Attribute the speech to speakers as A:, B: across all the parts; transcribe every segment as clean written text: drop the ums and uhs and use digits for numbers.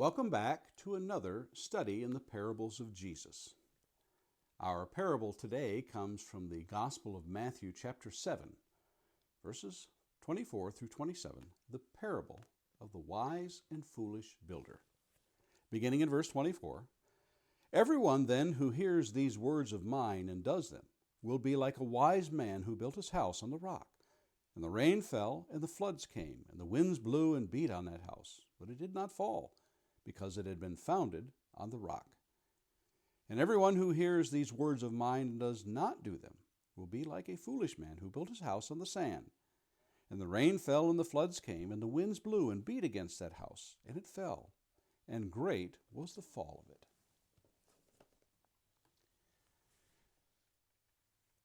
A: Welcome back to another study in the parables of Jesus. Our parable today comes from the Gospel of Matthew chapter 7, verses 24 through 27, the parable of the wise and foolish builder. Beginning in verse 24, "Everyone then who hears these words of mine and does them will be like a wise man who built his house on the rock. And the rain fell, and the floods came, and the winds blew and beat on that house, but it did not fall, because it had been founded on the rock. And everyone who hears these words of mine and does not do them will be like a foolish man who built his house on the sand. And the rain fell, and the floods came, and the winds blew and beat against that house, and it fell, and great was the fall of it."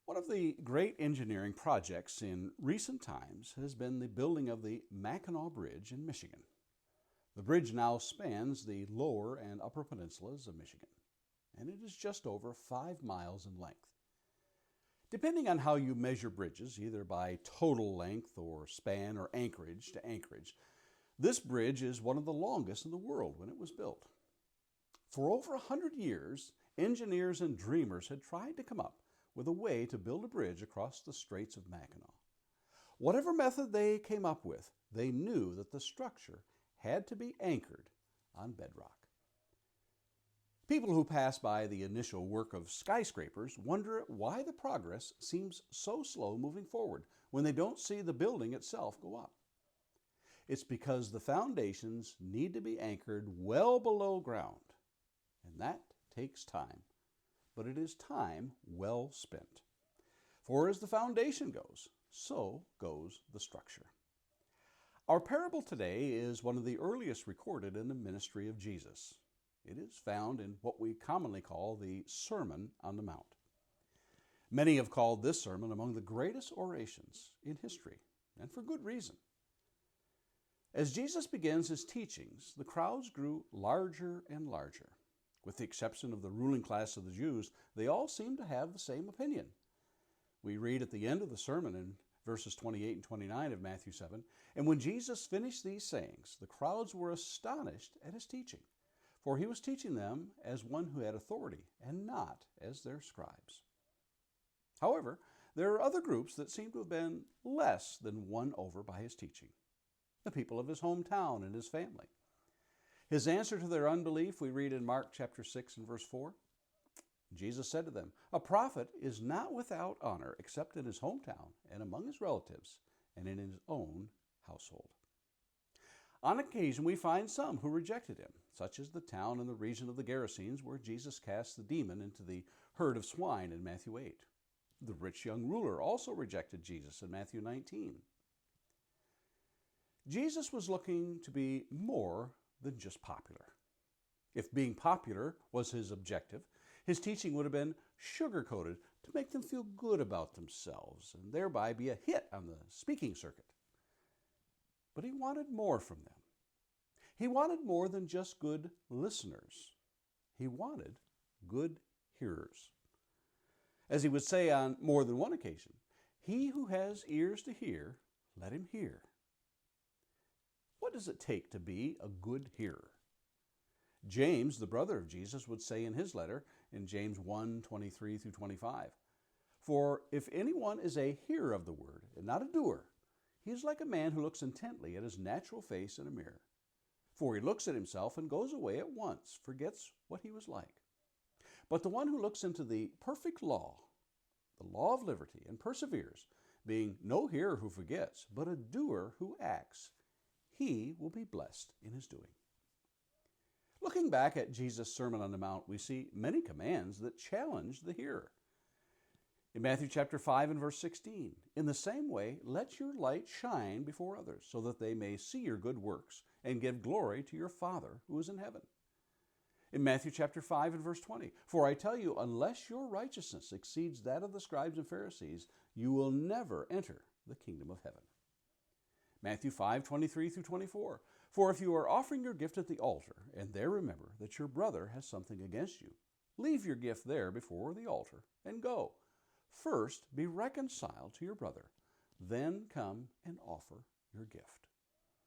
A: One of the great engineering projects in recent times has been the building of the Mackinac Bridge in Michigan. The bridge now spans the lower and upper peninsulas of Michigan, and it is just over 5 miles in length. Depending on how you measure bridges, either by total length or span or anchorage to anchorage, this bridge is one of the longest in the world when it was built. For over 100 years, engineers and dreamers had tried to come up with a way to build a bridge across the Straits of Mackinac. Whatever method they came up with, they knew that the structure had to be anchored on bedrock. People who pass by the initial work of skyscrapers wonder why the progress seems so slow moving forward when they don't see the building itself go up. It's because the foundations need to be anchored well below ground, and that takes time, but it is time well spent. For as the foundation goes, so goes the structure. Our parable today is one of the earliest recorded in the ministry of Jesus. It is found in what we commonly call the Sermon on the Mount. Many have called this sermon among the greatest orations in history, and for good reason. As Jesus begins his teachings, the crowds grew larger and larger. With the exception of the ruling class of the Jews, they all seem to have the same opinion. We read at the end of the sermon in verses 28 and 29 of Matthew 7, "And when Jesus finished these sayings, the crowds were astonished at his teaching, for he was teaching them as one who had authority, and not as their scribes." However, there are other groups that seem to have been less than won over by his teaching. The people of his hometown and his family. His answer to their unbelief we read in Mark chapter 6 and verse 4. Jesus said to them, "A prophet is not without honor except in his hometown and among his relatives and in his own household." On occasion we find some who rejected him, such as the town in the region of the Gerasenes where Jesus cast the demon into the herd of swine in Matthew 8. The rich young ruler also rejected Jesus in Matthew 19. Jesus was looking to be more than just popular. If being popular was his objective, his teaching would have been sugar-coated to make them feel good about themselves and thereby be a hit on the speaking circuit. But he wanted more from them. He wanted more than just good listeners. He wanted good hearers. As he would say on more than one occasion, "He who has ears to hear, let him hear." What does it take to be a good hearer? James, the brother of Jesus, would say in his letter in James 1:23 through 25, "For if anyone is a hearer of the word and not a doer, he is like a man who looks intently at his natural face in a mirror. For he looks at himself and goes away at once, forgets what he was like. But the one who looks into the perfect law, the law of liberty, and perseveres, being no hearer who forgets, but a doer who acts, he will be blessed in his doing." Looking back at Jesus' Sermon on the Mount, we see many commands that challenge the hearer. In Matthew chapter 5 and verse 16, "In the same way, let your light shine before others, so that they may see your good works and give glory to your Father who is in heaven." In Matthew chapter 5 and verse 20, "For I tell you, unless your righteousness exceeds that of the scribes and Pharisees, you will never enter the kingdom of heaven." Matthew 5:23 through 24, "For if you are offering your gift at the altar, and there remember that your brother has something against you, leave your gift there before the altar and go. First be reconciled to your brother, then come and offer your gift."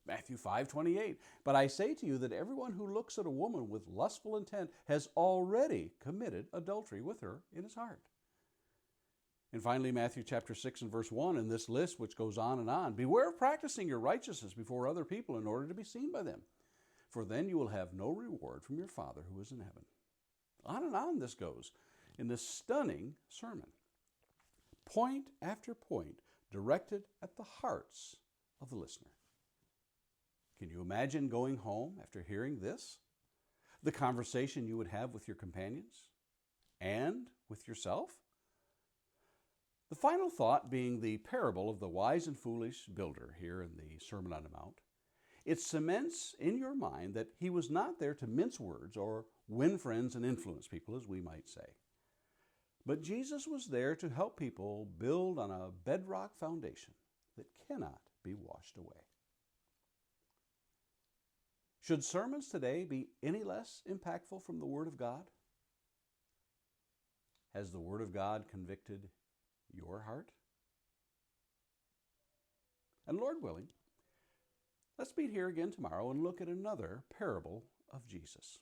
A: Matthew 5:28. But I say to you that everyone who looks at a woman with lustful intent has already committed adultery with her in his heart. And finally, Matthew chapter 6 and verse 1 in this list, which goes on and on. Beware of practicing your righteousness before other people in order to be seen by them, for then you will have no reward from your Father who is in heaven. On and on this goes in this stunning sermon. Point after point directed at the hearts of the listener. Can you imagine going home after hearing this? The conversation you would have with your companions and with yourself? The final thought being the parable of the wise and foolish builder here in the Sermon on the Mount. It cements in your mind that he was not there to mince words or win friends and influence people, as we might say. But Jesus was there to help people build on a bedrock foundation that cannot be washed away. Should sermons today be any less impactful from the Word of God? Has the Word of God convicted your heart? And Lord willing, let's meet here again tomorrow and look at another parable of Jesus.